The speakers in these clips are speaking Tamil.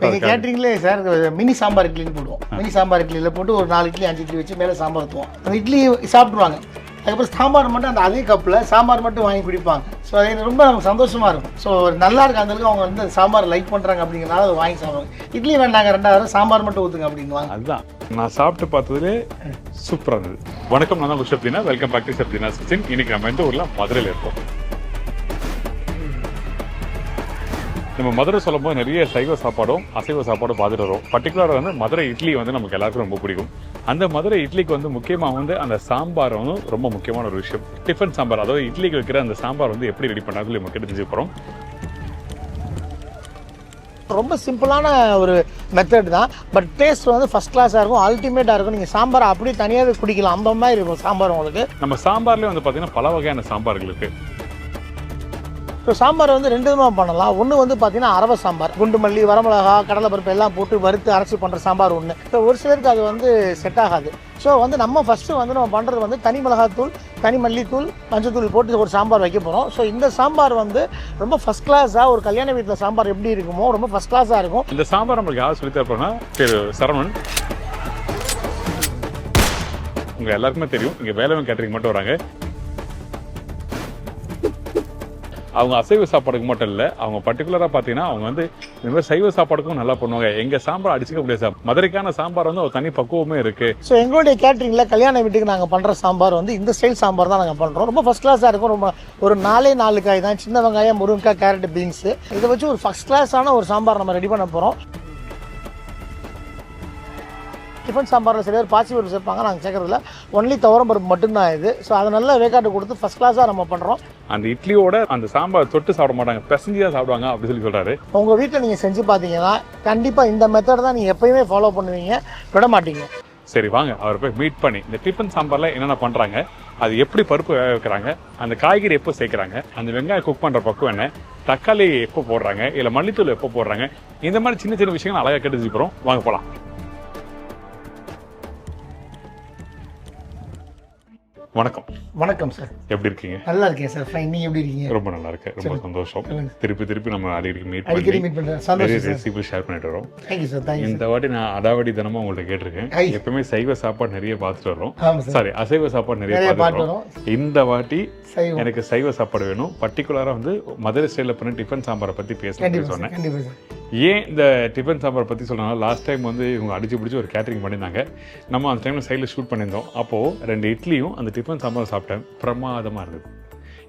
எங்கள் கேட்ரிங்லேயே சார் மினி சாம்பார் இட்லின்னு போடுவோம். மினி சாம்பார் இட்லியில் போட்டு ஒரு 4 இட்லி 5 இட்லி வச்சு மேலே சாம்பார் ஊற்றுவோம். அந்த இட்லி சாப்பிட்ருவாங்க. அதுக்கப்புறம் சாம்பார் மட்டும் அந்த அதே கப்பில் சாம்பார் மட்டும் வாங்கி குடிப்பாங்க. ஸோ அது ரொம்ப நமக்கு சந்தோஷமாக இருக்கும். ஸோ நல்லா இருக்கு அந்தளவுக்கு அவங்க வந்து சாம்பார் லைக் பண்ணுறாங்க அப்படிங்கிறனால அதை வாங்கி சாப்பிடுவாங்க. இட்லி வேண்டாங்க 2000 சாம்பார் மட்டும் ஊற்றுங்க அப்படிங்குவாங்க. அதுதான் நான் சாப்பிட்டு பார்த்ததுலே சூப்பராக இருந்தது. வணக்கம், நான் தான் Shabtina. Welcome back to Shabtina kitchen. இன்னைக்கு நம்ம எந்த ஊரில் மதுரையில் இருக்கோம். நம்ம மதுரை சொல்லும் போது நிறைய சைவ சாப்பாடும் அசைவ சாப்பாடும் பார்த்துட்டு வரோம். பர்டிகுலராக வந்து மதுரை இட்லி வந்து நமக்கு எல்லாருக்கும் ரொம்ப பிடிக்கும். அந்த மதுரை இட்லிக்கு வந்து முக்கியமாக வந்து அந்த சாம்பார் வந்து ரொம்ப முக்கியமான ஒரு விஷயம். டிஃபன் சாம்பார், அதாவது இட்லிக்கு வைக்கிற அந்த சாம்பார் வந்து எப்படி ரெடி பண்ணாலும் நம்ம கிட்ட தெரிஞ்சு போகிறோம். ரொம்ப சிம்பிளான ஒரு மெத்தட் தான். பட் டேஸ்ட் வந்து ஃபஸ்ட் கிளாஸாக இருக்கும், அல்டிமேட்டாக இருக்கும். நீங்கள் சாம்பாரை அப்படியே தனியாக குடிக்கலாம், அந்த மாதிரி இருக்கும் சாம்பார் உங்களுக்கு. நம்ம சாம்பார்லேயே வந்து பார்த்தீங்கன்னா பல வகையான சாம்பார்கள் இருக்குது. ஸோ சாம்பார் வந்து 2 விதமாக பண்ணலாம். ஒன்று வந்து பார்த்தீங்கன்னா அரவை சாம்பார், குண்டு மல்லி, வரமிளகா, கடலைப்பருப்பு எல்லாம் போட்டு வறுத்து அரைச்சி பண்ணுற சாம்பார் ஒன்று. ஸோ ஒரு சிலருக்கு அது வந்து செட் ஆகாது. ஸோ வந்து நம்ம ஃபஸ்ட்டு வந்து நம்ம பண்ணுறது வந்து தனி மிளகாத்தூள், தனி மல்லித்தூள், மஞ்சத்தூள் போட்டு ஒரு சாம்பார் வைக்க போகிறோம். ஸோ இந்த சாம்பார் வந்து ரொம்ப ஃபஸ்ட் கிளாஸாக, ஒரு கல்யாண வீட்டில் சாம்பார் எப்படி இருக்குமோ ரொம்ப ஃபஸ்ட் கிளாஸாக இருக்கும். இந்த சாம்பார் நம்மளுக்கு யார் சொல்லி தரப்போனா திரு சரவணன். உங்கள் எல்லாருக்குமே தெரியும், இங்கே வேலைவன் கேட்டரிங் மட்டும் வராங்க. அவங்க அசைவ சாப்பாடுக்கு மட்டும் இல்லை, அவங்க பர்டிகுலராக பார்த்தீங்கன்னா அவங்க வந்து இந்த மாதிரி சைவ சாப்பாடுக்கும் நல்லா பண்ணுவாங்க. எங்கள் சாம்பார் அடிச்சுக்க முடியாது சார். மதுரைக்கான சாம்பார் வந்து ஒரு தனி பக்குவமே இருக்குது. ஸோ எங்களுடைய கேட்ரிங்கில் கல்யாண வீட்டுக்கு நாங்கள் பண்ணுற சாம்பார் வந்து இந்த ஸ்டைல் சாம்பார் தான் நாங்கள் பண்ணுறோம். ரொம்ப ஃபஸ்ட் கிளாஸாக இருக்கும். ரொம்ப ஒரு 4 காய் தான், சின்ன வெங்காயம், முருங்கைக்காய், கேரட், பீன்ஸு, இதை வச்சு ஒரு ஃபஸ்ட் கிளாஸான ஒரு சாம்பார் நம்ம ரெடி பண்ண போகிறோம். டிஃபன் சாம்பாரில் சில பேர் பாசி பருப்பு சேர்ப்பாங்க, நாங்கள் சேர்க்கறதில்ல. ஒன்லி துவரம் பருப்பு மட்டும்தான் இது. ஸோ அதை நல்லா வேக்காட்டு கொடுத்து ஃபஸ்ட் கிளாஸாக நம்ம பண்ணுறோம். அந்த இட்லியோட அந்த சாம்பார் தொட்டு சாப்பிட மாட்டாங்க, பிசைஞ்சு தான் சாப்பிடுவாங்க அப்படி சொல்லி சொல்கிறாரு. உங்கள் வீட்டில் நீங்கள் செஞ்சு பார்த்தீங்கன்னா கண்டிப்பாக இந்த மெத்தட் தான் நீங்கள் எப்பயுமே ஃபாலோ பண்ணுவீங்க, விட மாட்டீங்க. சரி வாங்க, அவரை போய் மீட் பண்ணி இந்த டிஃபன் சாம்பாரில் என்னென்ன பண்ணுறாங்க, அது எப்படி பருப்பு வேக வைக்கிறாங்க, அந்த காய்கறி எப்போ சேர்க்குறாங்க, அந்த வெங்காயம் குக் பண்ணுற பக்கம் என்ன, தக்காளி எப்போ போடுறாங்க, இல்லை மல்லித்தூள் எப்போ போடுறாங்க, இந்த மாதிரி சின்ன சின்ன விஷயங்கள் அழகாக கேட்டு போகிறோம். வாங்க போகலாம். வணக்கம். வணக்கம் சார், எப்படி இருக்கீங்க? நல்லா இருக்கேன் சார், ஃபைன். நீங்கள் எப்படி இருக்கீங்க? ரொம்ப நல்லா இருக்கேன், ரொம்ப சந்தோஷம். திருப்பி நம்ம அடிக்கடி மீட் பண்ணுறேன், சந்தோஷம். ரெசிபி ஷேர் பண்ணிட்டு வரோம். Thank you sir, thank you. இந்த வாட்டி நான் அடாவடி தினமும் உங்கள்ட்ட கேட்டிருக்கேன். எப்பவுமே சைவ சாப்பாடு நிறைய பார்த்துட்டு வரோம், சாரி அசைவ சாப்பாடு நிறைய பார்த்துட்டு வரோம். இந்த வாட்டி எனக்கு சைவ சாப்பாடு வேணும். பர்டிகுலராக வந்து மதுரை ஸ்டைலில் பண்ணி டிஃபன் சாம்பாரை பற்றி பேசணும்னு சொன்னேன். ஏன் இந்த டிஃபன் சாம்பார் பற்றி சொன்னாலும், லாஸ்ட் டைம் வந்து இவங்க அடிச்சு பிடிச்சி ஒரு கேட்டரிங் பண்ணியிருந்தாங்க. நம்ம அந்த டைமில் சைடில் ஷூட் பண்ணியிருந்தோம். அப்போது 2 இட்லியும் அந்த டிஃபன் சாம்பார் சாப்பிட்டேன், பிரமாதமாக இருந்தது.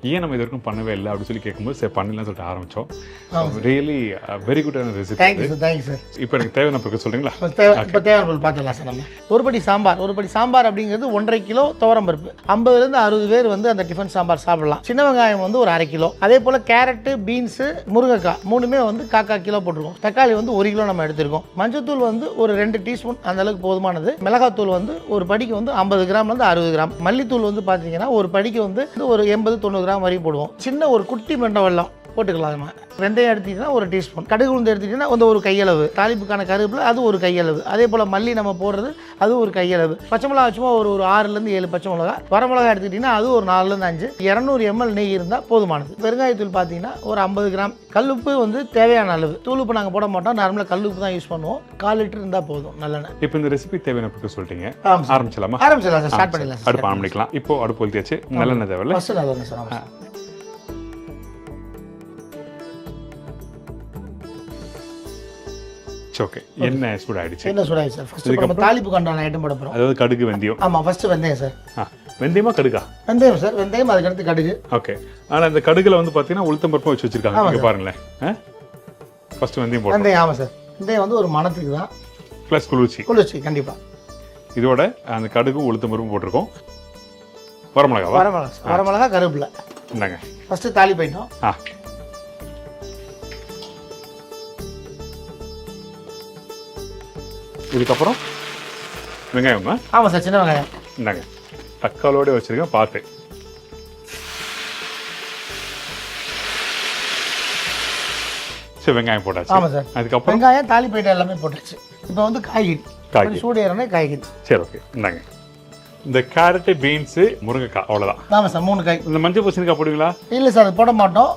ஏன் நம்ம இது வரைக்கும் பண்ணவே இல்லை அப்படின்னு சொல்லி கேட்கும்போது சரி பண்ணலாம்னு சொல்லிட்டு ஆரம்பித்தோம். ரியலி வெரி குட்டான recipe. Thank you sir, thank you sir. இப்போ எனக்கு தேவையான பொருட்கள் சொல்கிறீங்களா? இப்போ தேவையான பார்த்துக்கலாம் சார். நம்ம ஒரு படி சாம்பார் அப்படிங்கிறது 1.5 கிலோ துவரம் பருப்பு. 50லேருந்து 60 பேர் வந்து அந்த டிஃபன் சாம்பார் சாப்பிடலாம். சின்ன வெங்காயம் வந்து ஒரு 1/2 கிலோ. அதே போல் கேரட்டு, பீன்ஸு, முருங்கைக்காய் 3மே வந்து 1/4 கிலோ போட்டிருக்கோம். தக்காளி வந்து 1 கிலோ நம்ம எடுத்திருக்கோம். மஞ்சத்தூள் வந்து ஒரு 2 டீஸ்பூன் அந்த அளவுக்கு போதுமானது. மிளகாத்தூள் வந்து ஒரு படிக்கு வந்து 50 கிராம்லேருந்து 60 கிராம். மல்லித்தூள் வந்து பார்த்தீங்கன்னா ஒரு படிக்கு வந்து ஒரு 80-90 கிராம் வரைக்கும் போடுவோம். சின்ன ஒரு குட்டி மண்டை வெல்லம் போட்டுக்கலாம். நம்ம வெந்தயம் எடுத்துக்கிட்டீங்கன்னா 1 டீஸ்பூன், கடுகு உளுந்து எடுத்துக்கிட்டீங்கன்னா வந்து ஒரு கையளவு, தாளிப்புக்கான கருவேப்பிலை அது ஒரு கையளவு, அதே போல் மல்லி நம்ம போடுறது அது ஒரு கையளவு, பச்சை மிளகா சும்மா ஒரு 6லேருந்து 7 பச்சை மிளகா, வரமிளகா எடுத்துக்கிட்டிங்கன்னா அது ஒரு 4லேருந்து 5, 200 ml நெய் இருந்தால் போதுமானது. பெருங்காயத்தூள் பார்த்தீங்கன்னா ஒரு 50 கிராம், கல்லுப்பு வந்து தேவையான அளவு. தூளுப்பு நாங்கள் போட மாட்டோம், நார்மலாக கல்லுப்பு தான் யூஸ் பண்ணுவோம். 1/4 லிட்டர் இருந்தால் போதும் நல்லெண்ணெய். இப்போ இந்த ரெசிபி தேவையான பொருட்கள் சொல்லிட்டீங்க, ஆரம்பிச்சலாமா? ஆரம்பிச்சலாம் சார், ஸ்டார்ட் பண்ணிடலாம். அடுப்பு ஆரம்பிக்கலாம். இப்போ அடுப்பு ஊற்றியாச்சு, நல்லெண்ணெய் தேவையில்லை. ஃபஸ்ட்டு நல்லெண்ணெய் சார். ஓகே, எண்ணெய் சூடாயிடுச்சு. என்ன சூடாயிடுச்சு சார். ஃபர்ஸ்ட் நம்ம தாளிப்பு கண்டான ஐட்டம் போட போகிறோம். அதாவது கடுகு, வெந்தயம். ஆமாம், ஃபஸ்ட்டு வெந்தயம் சார். வெந்தயமா கடுகா? வெந்தயம் சார், வெந்தயம், அதுக்கடுத்து கடுகு. ஓகே, ஆனால் இந்த கடுகுல வந்து பார்த்தீங்கன்னா உளுத்தம் பருப்பு வச்சு வச்சிருக்காங்க, இங்கே பாருங்களேன். ஃபர்ஸ்ட் வெந்தயம் போடுறோம். வெந்தயம், ஆமாம் சார். வெந்தயம் வந்து ஒரு மணத்துக்கு தான், ப்ளஸ் குளிர்ச்சி கண்டிப்பாக. இதோட அந்த கடுகும் உளுத்தம் பருப்பும் போட்டிருக்கோம். வரமிளகா, கருவேப்பிலை. இந்தாங்க ஃபஸ்ட்டு தாளிப்பு ஐட்டம். இதுக்கப்புறம் வெங்காயமா? ஆமாம் சார், சின்ன வெங்காயம். இந்தாங்க தக்காளோட வச்சிருக்கேன், பார்த்து. சரி, வெங்காயம் போட்டாச்சு. ஆமாம் சார். அதுக்கப்புறம் வெங்காயம், தாளிப்பு ஐட்டம் எல்லாமே போட்டாச்சு. இப்போ வந்து காய்கறி சூடு ஏறனே காய்கறி. சரி, ஓகே. இந்தாங்க இந்த கேரட் பீன்ஸ் முருங்கைக்காய் அவ்வளவுதான். ஆமாம் சார் 3 காய். இந்த மஞ்சள் பூசணிக்காய் போடுவீங்களா? இல்லை சார் அது போட மாட்டோம்.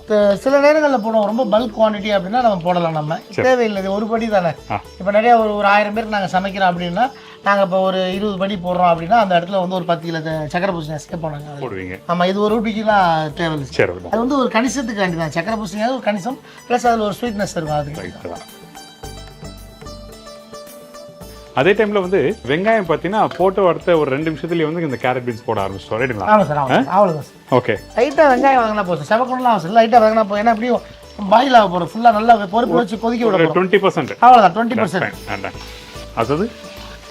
சில நேரங்களில் போடுவோம், ரொம்ப பல்க் குவான்டிட்டி அப்படின்னா நம்ம போடலாம். நம்ம தேவையில்லை, ஒரு படி தானே. இப்போ நிறைய ஒரு 1000 பேருக்கு நாங்கள் சமைக்கிறோம் அப்படின்னா நாங்கள் இப்போ ஒரு 20 படி போடுறோம் அப்படின்னா அந்த இடத்துல வந்து ஒரு 10 கிலோ சக்கரை பூசணி சேர்ப்போம் நாங்கள் போடுவீங்க. ஆமாம், இது ஒரு ரூபிக்கெலாம் தேவையில்லை. சரி, அது வந்து ஒரு கணிசத்துக்காண்டி தான். சக்கரை பூசணியாக ஒரு கணிசம் ப்ளஸ் அதில் ஒரு ஸ்வீட்னஸ் இருக்கும். அதுக்கு அதே டைம்ல வந்து வெங்காயம் பார்த்தீங்கன்னா போட்டு வறுத்த ஒரு 2 நிமிஷத்துலேயே வந்து இந்த கேரட் பீன்ஸ் போட ஆரம்பிச்சிட்டோம். ரைட்டுங்களா? ஆமாம் சார், அவ்வளோதான் சார். ஓகே, லைட்டாக வெங்காயம் வாங்கினா போதும், செவக்கணும்லாம் அவசியம். லைட்டாக வாங்கினா போதும். ஏன்னா எப்படியும் பாயில் ஆக போகிறோம், ஃபுல்லாக நல்லா பொறுப்பு வச்சு கொதிக்க விட 20%. அவ்வளோதான், 20%. அதாவது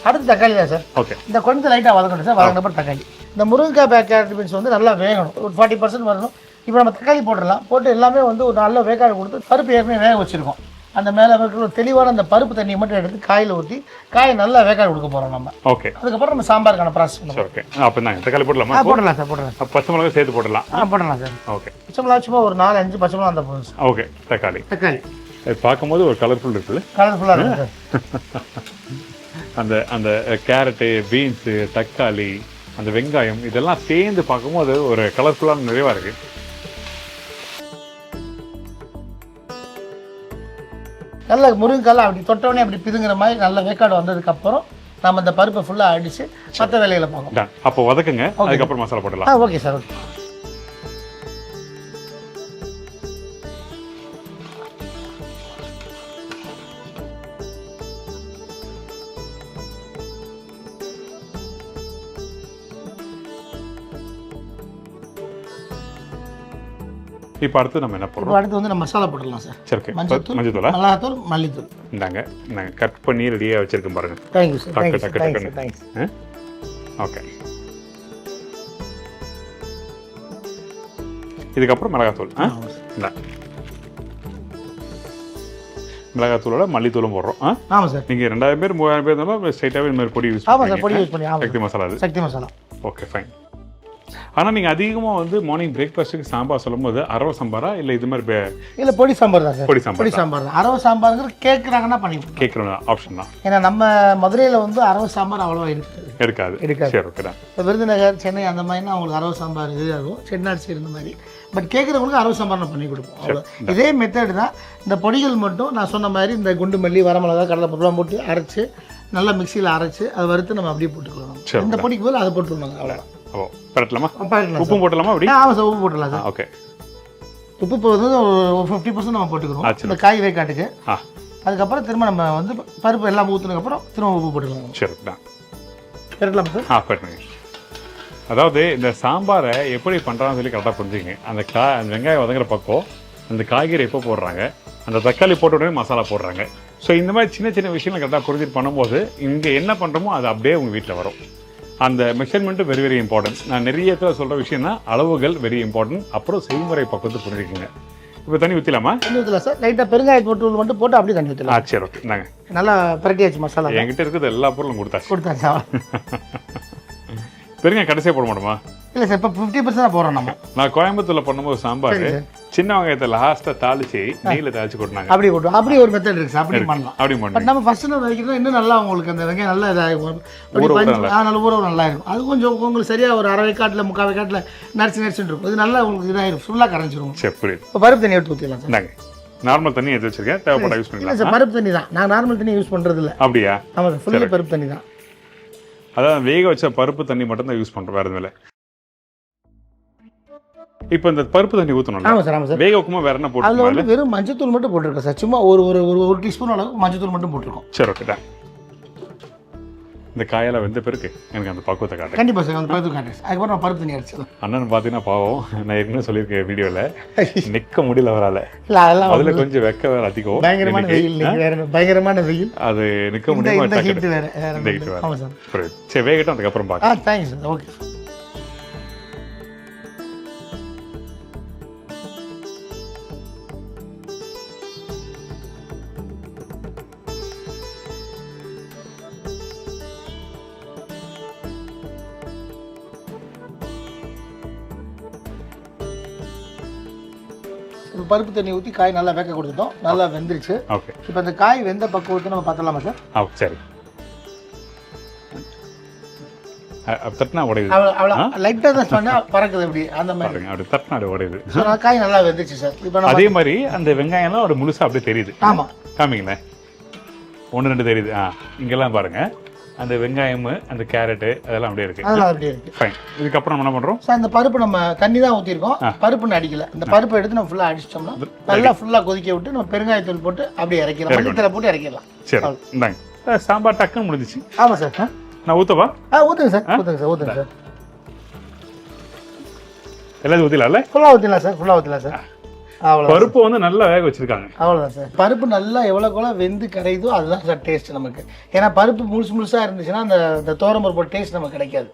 அடுத்து தக்காளி தான் சார். ஓகே, இந்த கொஞ்சம் லைட்டாக வதக்கணும் சார். வதங்கினப்பறம் தக்காளி. இந்த முருங்கைக்காய் கேரட் பீன்ஸ் வந்து நல்லா வேகணும், ஒரு 40% வரணும். இப்போ நம்ம தக்காளி போட்டுடலாம். போட்டு எல்லாமே வந்து ஒரு நல்ல வேக்காடு கொடுத்து பருப்பு ஏற்கனவே வேக வச்சுருக்கோம். அந்த மேலே இருக்கிற ஒரு தெளிவான அந்த பருப்பு தண்ணியை மட்டும் எடுத்து காயில் ஊற்றி காயை நல்லா வேக்காடு கொடுக்க போகிறோம் நம்ம. ஓகே, அதுக்கப்புறம் நம்ம சாம்பாருக்கான ப்ராசஸ் பண்ணுவோம். ஓகே, அப்போ தான் தக்காளி போடலாமா? போடலாம் சார், போடலாம். பச்சை மிளகாய் சேர்த்து போடலாம். போடலாம் சார். ஓகே, பச்சை மிளகா சும்மா ஒரு 4-5 பச்சை மிளகா அந்த போதும் சார். ஓகே, தக்காளி இது பார்க்கும்போது ஒரு கலர்ஃபுல் இருக்குல்ல? கலர்ஃபுல்லாக இருக்கும் சார். அந்த அந்த கேரட்டு பீன்ஸு தக்காளி அந்த வெங்காயம் இதெல்லாம் சேர்ந்து பார்க்கும்போது ஒரு கலர்ஃபுல்லான நிறைவாக இருக்குது. நல்ல முருங்கைக்காய் அப்படி தொட்டவனே அப்படி பிதுங்கிற மாதிரி நல்ல வேக்காடு வந்ததுக்கப்புறம் நம்ம இந்த பருப்பை ஃபுல்லாக அடித்து மற்ற வேலைகளை பார்க்கணும். அப்போ வதக்குங்க, அதுக்கப்புறம் மசாலா போடலாம். Okay sir, okay. இப்போ அடுத்து நம்ம என்ன போடுறோம்? அடுத்து வந்து நம்ம மசாலா போடலாம் சார். சரி, மஞ்சத்தூள், மிளகாத்தூள், மல்லித்தூள். இந்தாங்க நாங்கள் கட் பண்ணி ரெடியாக வச்சுருக்கோம் பாருங்க. Thank you sir. தேங்க்ஸ். ஓகே, இதுக்கப்புறம் மிளகாத்தூள். மிளகாத்தூளோட மல்லித்தூளும் போடுறோம். ஆமாம் சார். நீங்கள் 2000 பேர் 3000 பேர் இருந்தாலும் ஸ்ட்ரைட்டாகவே இந்த மாதிரி பொடி யூஸ் ஆமாம் சார், பொடி யூஸ் பண்ணி. சக்தி மசாலா. அது சக்தி மசாலா. Okay, fine. ஆனால் நீங்கள் அதிகமாக வந்து மார்னிங் பிரேக்ஃபாஸ்ட்டுக்கு சாம்பார் சொல்லும்போது அரவ சாம்பாரா இல்லை இது மாதிரி இல்லை பொடி சாம்பார் தான் சார். பொடி சாம்பார் தான். அரவ சாம்பாருங்கிற கேட்குறாங்கன்னா பண்ணி கேட்குற ஆப்ஷன் தான். ஏன்னா நம்ம மதுரையில் வந்து அரவ சாம்பார் அவ்வளோவா இருக்காது. சரி, ஓகே. இப்போ விருதுநகர், சென்னை அந்த மாதிரினா அவங்களுக்கு அரவ சாம்பார் இதுவும் சென்னாடு சைடு இந்த மாதிரி. பட் கேட்குறவங்களுக்கு அரவ சாம்பார் நான் பண்ணி கொடுப்போம். அவ்வளோ இதே மெத்தட் தான். இந்த பொடிகள் மட்டும் நான் சொன்ன மாதிரி இந்த குண்டு மல்லி, வரமிளகா, கடலைப்பருப்புலாம் போட்டு அரைச்சி நல்லா மிக்சியில் அரைச்சி அதை வறுத்து நம்ம அப்படியே போட்டுக்கலாம். இந்த பொடிக்கு போது அதை போட்டுருவாங்க. அவ்வளோ. ஓ, பரட்டலாமா? உப்பு போட்டலாமா? அப்படி? ஆமாம் சார், உப்பு போட்டலாம் சார். ஓகே, உப்பு இப்போ வந்து ஒரு 50% நம்ம போட்டுக்கிறோம் இந்த காய் வேக்காட்டுக்கு. அதுக்கப்புறம் திரும்ப நம்ம வந்து பருப்பு எல்லாம் ஊற்றுனதுக்கப்புறம் திரும்ப உப்பு போட்டுக்கலாம். சரி, பரட்டலாம் சார். பரட்டுங்க. அதாவது இந்த சாம்பாரை எப்படி பண்ணுறான்னு சொல்லி கரெக்டாக புரிஞ்சுங்க. அந்த வெங்காயம் வதங்குற பக்கம் அந்த காய்கறி எப்போ போடுறாங்க, அந்த தக்காளி போட்ட உடனே மசாலா போடுறாங்க. ஸோ இந்த மாதிரி சின்ன சின்ன விஷயங்கள் கரெக்டாக புரிஞ்சுட்டு பண்ணும்போது இங்கே என்ன பண்ணுறோமோ அது அப்படியே உங்கள் வீட்டில் வரும். அந்த மெஷர்மெண்ட்டு வெரி வெரி இம்பார்ட்டன்ட். நான் நிறைய இடத்துல சொல்கிற விஷயம்னா அளவுகள் வெரி இம்பார்ட்டன்ட். அப்புறம் செய்முறை பக்கத்து புரிஞ்சுக்குங்க. இப்போ தண்ணி ஊற்றிலாமா? தண்ணி ஊற்றலாம் சார். லைட்டாக பெருங்காய போட்டு மட்டும் போட்டு அப்படியே தண்ணி ஊற்றலாம். சரி, ஓகே. நாங்கள் நல்லா பரட்டியாச்சு மசாலா. என்கிட்ட இருக்குது எல்லா பொருளும் கொடுத்தாச்சா? பெருங்காயம் கடைசியாக போட மாட்டோமா? இல்லை சார், இப்போ 50% போடுறோம் நம்ம. நான் கோயம்புத்தூரில் பண்ணும்போது சாம்பார் சின்ன வெங்காயத்தை லாஸ்ட்டாக தாளிச்சு நெய்யில் தாளிச்சு கொட்டினாங்க. அப்படி போட்டோம். அப்படி ஒரு மெத்தட் இருக்குது சார். அப்படி பண்ணலாம். அப்படி பண்ணலாம். பட் நம்ம ஃபர்ஸ்ட் நம்ம வைக்கிறோம் இன்னும் நல்லா உங்களுக்கு அந்த வெங்காயம் நல்லா இதாகும். நல்ல ஊறவும் நல்லா இருக்கும். அது கொஞ்சம் உங்களுக்கு சரியாக ஒரு அரை வேக்காட்டில் 3/4 வேக்காட்டில் நரிச்சு இருக்கும். இது நல்லா உங்களுக்கு இதாகிடும், ஃபுல்லாக கரைஞ்சிரும். சரி, புரியுது. இப்போ பருப்பு தண்ணி எடுத்து ஊற்றிடலாம் சார். நாங்கள் நார்மல் தண்ணி எடுத்து வச்சிருக்கேன், தேவைப்பட யூஸ் பண்ணிக்கலாம். இல்லை சார், பருப்பு தண்ணி தான். நான் நார்மல் தண்ணி யூஸ் பண்ணுறது இல்லை. அப்படியா? ஆமாம் சார், ஃபுல்லாக பருப்பு தண்ணி தான். அதான் வேக வச்ச பருப்பு தண்ணி மட்டும் தான் யூஸ் பண்ணுறோம், வேறு எதுவும் இல்லை. இப்போ இந்த பருப்பு தண்ணி ஊற்றணும். ஆமாம் சார், ஆமாம் சார். வேக வைக்கும்போது வேறு என்ன போட்டு? அதில் வந்து வெறும் மஞ்சத்தூள் மட்டும் போட்டிருக்கோம் சார். சும்மா ஒரு டீஸ்பூன் அளவுக்கு மஞ்சத்தூள் மட்டும் போட்டிருக்கோம். சரி, ஓகே. இந்த காயெல்லாம் வெந்த பிறகு எனக்கு அந்த பக்குவத்தை காட்டு. கண்டிப்பாக சார், அந்த பருப்பு காட்டு. அதுக்கப்புறம் நான் பருப்பு தண்ணி அடிச்சிடலாம். அண்ணன் பார்த்தீங்கன்னா பாவம், நான் ஏற்கனவே சொல்லியிருக்கேன் வீடியோவில், நிற்க முடியல அவரால். இல்லை, அதெல்லாம் அதில் கொஞ்சம் வெக்க வேறு அதிகம். பயங்கரமான வெயில், பயங்கரமான வெயில். அது நிற்க முடியுமா? இந்த ஹீட் வேறு. ஆமாம் சார். புரியுது. சரி, வேகட்டும், அதுக்கப்புறம் பார்க்கலாம். Thanks sir. ஓகே. பருப்பு தண்ணி ஊற்றி காய் நல்லா வேக கொடுத்துட்டோம். நல்லா வெந்துருச்சு. ஓகே. இப்போ அந்த காய் வெந்த பக்குவத்தை நம்ம பார்த்தலாமா சார்? சரி. தட்டினா உடையுது. அவ்வளோ லைட்டாக தான் சொன்னால் பறக்குது அப்படி அந்த மாதிரி பாருங்க, அப்படி தட்டினா அப்படி உடையுது. காய் நல்லா வெந்துச்சு சார். இப்போ அதே மாதிரி அந்த வெங்காயம்லாம் ஒரு முழுசாக அப்படியே தெரியுது. ஆமாம், காமிங்களேன், 1-2 தெரியுது. இங்கெல்லாம் பாருங்க, அந்த வெங்காயம், அந்த கேரட்டு அதெல்லாம் அப்படியே இருக்கு. அதெல்லாம் அப்படியே இருக்கு. ஃபைன். இதுக்கப்புறம் நம்ம என்ன பண்றோம் சார்? இந்த பருப்பு நம்ம தண்ணி தான் ஊற்றிருக்கோம், பருப்புன்னு அடிக்கல. இந்த பருப்பை எடுத்து நம்ம ஃபுல்லாக அடிச்சிட்டோம்னா நல்லா ஃபுல்லாக கொதிக்க விட்டு நம்ம பெருங்காயத்தூள் போட்டு அப்படியே இறக்கலாம், மல்லித்தலை போட்டு இறக்கிடலாம். சரி, இந்தாங்க சாம்பார் டக்குன்னு முடிஞ்சிச்சு. ஆமாம் சார். நான் ஊற்றவா? ஊற்றுங்க சார், ஊற்றுங்க சார், ஊற்றுங்க சார். எல்லாத்தையும் ஊற்றிடலாம்ல? ஃபுல்லாக ஊற்றிடலாம் சார், ஃபுல்லாக ஊற்றலாம் சார். அவ்வளோ பருப்பு வந்து நல்லா வேக வச்சிருக்காங்க. அவ்வளோதான் சார். பருப்பு நல்லா எவ்வளோக்குள்ள வெந்து கரையுதோ அதுதான் சார் டேஸ்ட் நமக்கு. ஏன்னா பருப்பு முழுசாக இருந்துச்சுன்னா அந்த தோரம்பருப்போட டேஸ்ட் நமக்கு கிடைக்காது.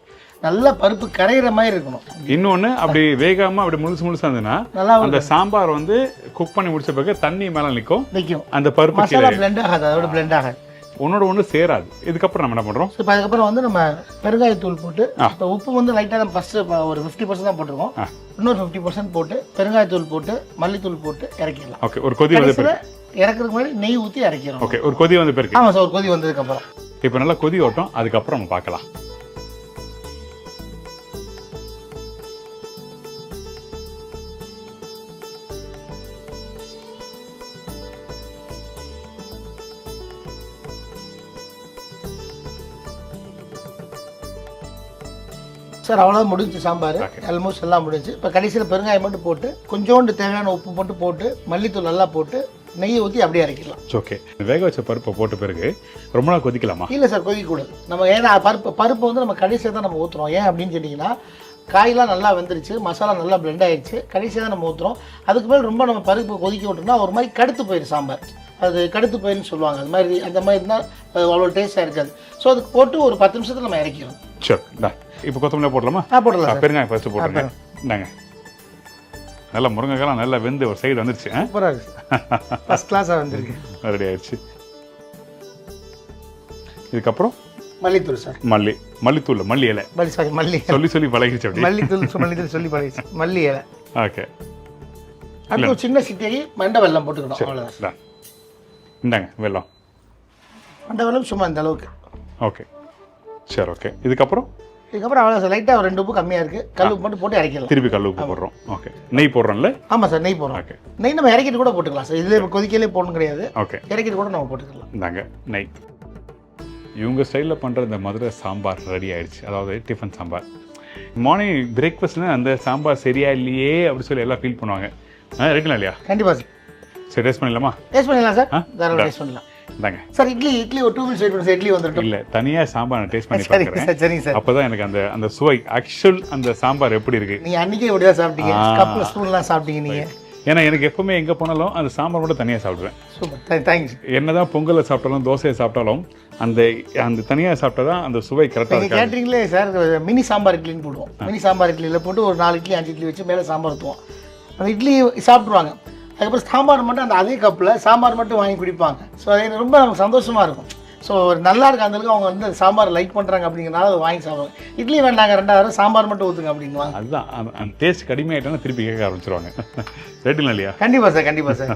நல்லா பருப்பு கரையிற மாதிரி இருக்கணும். இன்னொன்று அப்படி வேகாமல் அப்படி முழுசாக இருந்ததுன்னா நல்லா அந்த சாம்பார் வந்து குக் பண்ணி முடிச்ச பிறகு தண்ணி மேலே நிற்கும். அந்த பருப்பு மசாலா பிளெண்ட் ஆகாது, அதோட பிளெண்ட் ஆகாது, ஒன்று சேராது. இதுக்கப்புறம் நம்ம என்ன பண்ணுறோம்? இப்போ அதுக்கப்புறம் வந்து நம்ம பெருங்காயத்தூள் போட்டு, இப்போ உப்பு வந்து லைட்டாக தான் ஃபஸ்ட்டு ஒரு 50% தான் போட்டிருக்கோம். இன்னொரு 50% போட்டு பெருங்காயத்தூள் போட்டு மல்லித்தூள் போட்டு இறக்கிடலாம். ஓகே, ஒரு கொதி வந்து இறக்குறதுக்கு முன்னாடி நெய் ஊற்றி இறக்கிறோம். ஓகே, ஒரு கொதி வந்து பிறகு. ஆமாம் சார், ஒரு கொதி வந்ததுக்கப்புறம். இப்போ நல்லா கொதி ஓட்டும், அதுக்கப்புறம் நம்ம பார்க்கலாம். சார் அவ்வளோதான் முடிஞ்சு சாம்பார், ஆல்மோஸ்ட் எல்லாம் முடிஞ்சு. இப்போ கடைசியில் பெருங்காயம் மட்டும் போட்டு கொஞ்சோண்டு தேவையான உப்பு மட்டும் போட்டு மல்லித்தூள் நல்லா போட்டு நெய்யை ஊற்றி அப்படியே இறக்கிடலாம். ஓகே, வேக வச்ச பருப்பை போட்ட பிறகு ரொம்ப நாள் கொதிக்கலாமா? இல்லை சார், கொதிக்கக்கூடாது. நம்ம ஏன்னா பருப்பை வந்து நம்ம கடைசியாக தான் நம்ம ஊற்றுறோம். ஏன் அப்படின்னு கேட்டிங்கன்னா காயெலாம் நல்லா வெந்துருச்சு, மசாலா நல்லா பிளெண்ட் ஆகிடுச்சு, கடைசியாக தான் நம்ம ஊற்றுறோம். அதுக்கு மேலே ரொம்ப நம்ம பருப்பு கொதிக்க விட்டோம்னா ஒரு மாதிரி கடுத்து போயிடும் சாம்பார். அது கடுத்து போயிடுன்னு சொல்லுவாங்க. அந்த மாதிரி இருந்தால் அவ்வளோ டேஸ்ட்டாக இருக்காது. ஸோ அதுக்கு போட்டு ஒரு 10 நிமிஷத்தில் நம்ம இறக்கிறோம். சரி, இப்போ கொத்தமல்லி போடலாமா? போடலாம். பெருங்காயம் ஃபர்ஸ்ட் போட்டுருங்க. இந்தாங்க, நல்லா முருங்கைக்காலாம் நல்லா வெந்து ஒரு சைடு வந்துருச்சு. சூப்பராக இருக்குது, ஃபர்ஸ்ட் கிளாஸாக வந்துருக்கு, ரெடி ஆயிடுச்சு. இதுக்கப்புறம் மல்லித்தூள் சார். மல்லித்தூள், மல்லி இலை, மல்லி சொல்லி பழகிடுச்சு. அப்படி மல்லித்தூள் சொல்லி பழகிடுச்சு, மல்லி இலை. ஓகே, அது ஒரு சின்ன சிட்டியை மண்டை வெல்லம் போட்டுக்கணும். அவ்வளோதான். இந்தாங்க வெல்லம், மண்டை வெல்லம் சும்மா இந்த அளவுக்கு. ஓகே, சரி. ஓகே, இதுக்கப்புறம் அவ்வளோ சார். லைட்டாக ஒரு 2 உப்பு கம்மியாக இருக்குது, கல் உப்பு மட்டும் போட்டு இறக்கலாம். திருப்பி கல் உப்பு போடுறோம். ஓகே, நெய் போடுறோம்ல? ஆமாம் சார், நெய் போடுறோம். ஓகே, நெய் நம்ம இறக்கிட்டு கூட போட்டுக்கலாம் சார். இதில் கொதிக்கலே போடணும் கிடையாது. ஓகே, இறக்கிட்டு கூட நம்ம போட்டுக்கலாம். இந்தாங்க நெய். இவங்க ஸ்டைலில் பண்ணுற இந்த மதுரை சாம்பார் ரெடி ஆயிடுச்சு. அதாவது டிஃபன் சாம்பார். மார்னிங் பிரேக்ஃபாஸ்ட்னு அந்த சாம்பார் சரியா இல்லையே அப்படி சொல்லி எல்லாம் ஃபீல் பண்ணுவாங்க. ரெடிங்களா இல்லையா? கண்டிப்பாக சார். சரி, டேஸ்ட் பண்ணிடலாமா? டேஸ்ட் பண்ணிடலாம் சார், தாராளமாக டேஸ்ட் பண்ணலாம். இந்தாங்க சார். இட்லி ஒரு 2 மினிட்ஸ் வெயிட் பண்ணுங்க சார். இட்லி வந்துடும். இல்லை, தனியாக சாம்பார் நான் டேஸ்ட் பண்ணி பார்க்குறேன். சரிங்க சார். அப்போ தான் எனக்கு அந்த சுவை ஆக்சுவல் அந்த சாம்பார் எப்படி இருக்குது. நீங்கள் அன்றைக்கே இப்படி தான் சாப்பிட்டீங்க, கப்பில் ஸ்பூன்லாம் சாப்பிட்டீங்க நீங்கள். ஏன்னா எனக்கு எப்பவுமே எங்கே போனாலும் அந்த சாம்பார் மட்டும் தனியாக சாப்பிடுவேன். Super, thanks. என்னதான் பொங்கலை சாப்பிட்டாலும் தோசையை சாப்பிட்டாலும் அந்த தனியாக சாப்பிட்டா தான் அந்த சுவை கரெக்டாக இருக்கும். கேட்டரிங்லே சார் மினி சாம்பார் இட்லின்னு போடுவோம். மினி சாம்பார் இட்லியில் போட்டு ஒரு 4 இட்லி 5 இட்லி வச்சு மேலே சாம்பார் ஊற்றுவோம். அந்த இட்லி சாப்பிட்ருவாங்க. அதுக்கப்புறம் சாம்பார் மட்டும் அந்த அதே கப்பில் சாம்பார் மட்டும் வாங்கி குடிப்பாங்க. ஸோ அது ரொம்ப நமக்கு சந்தோஷமாக இருக்கும். ஸோ நல்லா இருக்கு, அந்தளவுக்கு அவங்க வந்து சாம்பார் லைக் பண்ணுறாங்க அப்படிங்கிறனால அதை வாங்கி சாப்பிடுவாங்க. இட்லி வேண்டாங்க 2 சாம்பார் மட்டும் ஊற்றுங்க அப்படின்வாங்க. அதுதான் அந்த டேஸ்ட் கடுமையாயிட்டோன்னா திருப்பி கேட்க ஆரம்பிச்சிருவாங்க. ரெடிங்களா இல்லையா? கண்டிப்பாக சார், கண்டிப்பாக சார்.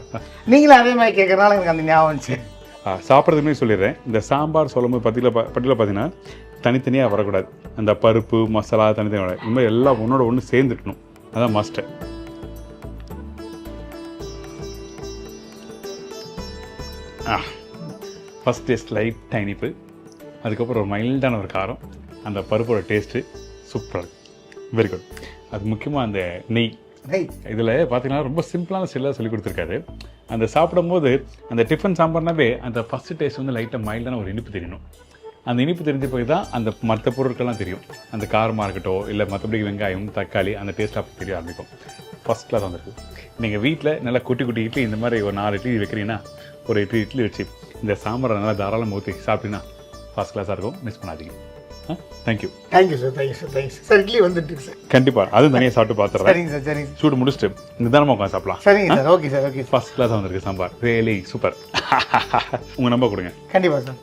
நீங்களும் அதே மாதிரி கேட்கறதுனால எனக்கு அந்த ஞாபகம் வந்துச்சு. சாப்பிட்றதுமே சொல்லிடுறேன். இந்த சாம்பார் சொல்லும்போது பட்டியலில் பார்த்தீங்கன்னா தனித்தனியாக வரக்கூடாது. அந்த பருப்பு மசாலா தனித்தனியாக இந்த மாதிரி எல்லாம் ஒன்றோட ஒன்று சேர்ந்துக்கணும். அதான் மாஸ்டர். ஃபஸ்ட் டேஸ்ட் லைட்டாக இனிப்பு, அதுக்கப்புறம் ஒரு மைல்டான ஒரு காரம், அந்த பருப்போட டேஸ்ட்டு சூப்பராக இருக்கும். Very good. அது முக்கியமாக அந்த நெய். இதில் பார்த்தீங்கன்னா ரொம்ப சிம்பிளான ஸ்டைலாக சொல்லி கொடுத்துருக்காரு. அந்த சாப்பிடும்போது அந்த டிஃபன் சாம்பார்னாவே அந்த ஃபஸ்ட்டு டேஸ்ட் வந்து லைட்டாக மைல்டான ஒரு இனிப்பு தெரியணும். அந்த இனிப்பு தெரிஞ்ச போய் தான் அந்த மற்ற பொருட்கள்லாம் தெரியும். அந்த காரமாக இருக்கட்டும், இல்லை மற்றபடி வெங்காயம் தக்காளி அந்த டேஸ்ட்டாக தெரிய ஆரம்பிக்கும். ஃபஸ்ட் கிளாஸ் வந்துருக்கு. நீங்கள் வீட்டில் நல்லா குட்டி குட்டி இட்லி இந்த மாதிரி ஒரு 4 இட்லி வைக்கிறீங்கன்னா ஒரு 8 இட்லி வச்சு இந்த சாம்பாரை நல்லா தாராளமாக ஊற்றி சாப்பிட்டீங்கன்னா ஃபஸ்ட் கிளாஸாக இருக்கும். மிஸ் பண்ணாதீங்க. Thank you sir. Thanks sir. Idli வந்துட்டு சார். கண்டிப்பாக அதுவும் தனியாக சாப்பிட்டு பார்த்துறேன். சரிங்க சார், சரிங்க. சூடு முடிச்சுட்டு நிதானமாக உட்காந்து சாப்பிடலாம். சரிங்க sir. Okay sir, okay. First கிளாஸாக வந்திருக்கு சாம்பார். Really super. உங்கள் நம்பர் கொடுங்க. கண்டிப்பாக சார்.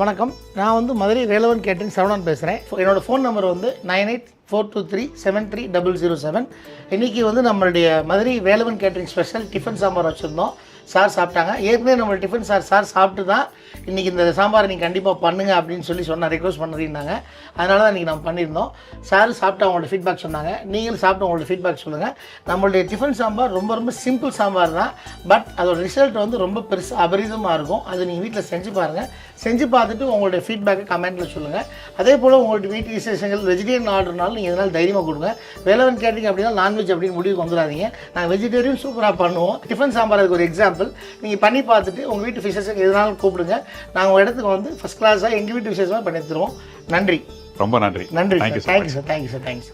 வணக்கம், நான் வந்து மதுரை வேலவன் கேட்டரிங் சரவணன் பேசுகிறேன். என்னோடய ஃபோன் நம்பர் வந்து 9842373007. இன்றைக்கி வந்து நம்மளுடைய Madurai Velavan catering special tiffin sambar வச்சுருந்தோம். சார் சாப்பிட்டாங்க. ஏற்கனவே நம்ம டிஃபன் சார் சாப்பிட்டு தான் இன்றைக்கி இந்த சாம்பாரை நீங்கள் கண்டிப்பாக பண்ணுங்கள் அப்படின்னு சொல்லி ரெக்வஸ்ட் பண்ணிருந்தாங்க. அதனால தான் இன்றைக்கி நம்ம பண்ணியிருந்தோம். சார் சாப்பிட்டு அவங்களோட ஃபீட்பேக் சொன்னாங்க, நீங்களும் சாப்பிட்டு அவங்களோட ஃபீட்பேக் சொல்லுங்கள். நம்மளுடைய டிஃபன் சாம்பார் ரொம்ப ரொம்ப சிம்பிள் சாம்பார் தான், பட் அதோட ரிசல்ட் வந்து ரொம்ப பெருசு அபரிதமாக இருக்கும். அது நீங்கள் வீட்டில் செஞ்சு பாருங்கள். செஞ்சு பார்த்துட்டு உங்களுடைய ஃபீட்பேக்கை கமெண்ட்டில் சொல்லுங்கள். அதே போல் உங்களுடைய வீட்டு விசேஷங்கள் வெஜிடேரியன் ஆர்டர்னாலும் நீங்கள் எதனால் தைரியமாக கொடுங்க. வேலவன் கேட்டிங்க அப்படின்னா நான்வெஜ் அப்படின்னு முடிவுக்கு வந்துடாதீங்க. நாங்கள் வெஜிடேரியன் சூப்பராக பண்ணுவோம். டிஃபன் சாம்பார் அதுக்கு ஒரு எக்ஸாம்பிள். நீங்கள் பண்ணி பார்த்துட்டு உங்கள் வீட்டு விசேஷத்துக்கு எதனாலும் கூப்பிடுங்க. நாங்கள் உங்கள் இடத்துக்கு வந்து ஃபஸ்ட் கிளாஸாக எங்கள் வீட்டு விசேஷமாக பண்ணி தருவோம். நன்றி. ரொம்ப நன்றி. Thank you sir. தேங்க்ஸ்.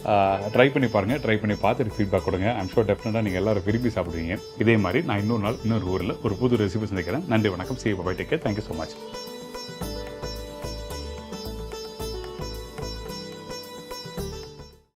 ட்ரை பண்ணி பாருங்கள். ட்ரை பண்ணி பார்த்துட்டு ஃபீட்பேக் கொடுங்க. ஐம் ஷோர் டெஃபினட்டாக நீங்கள் எல்லாரும் விரும்பி சாப்பிடுவீங்க. இதே மாதிரி நான் இன்னொரு நாள் இன்னொரு ஊரில் ஒரு புது ரெசிபி சந்திக்கிறேன். நன்றி, வணக்கம். See you. Bye. Take care. Thank you so much.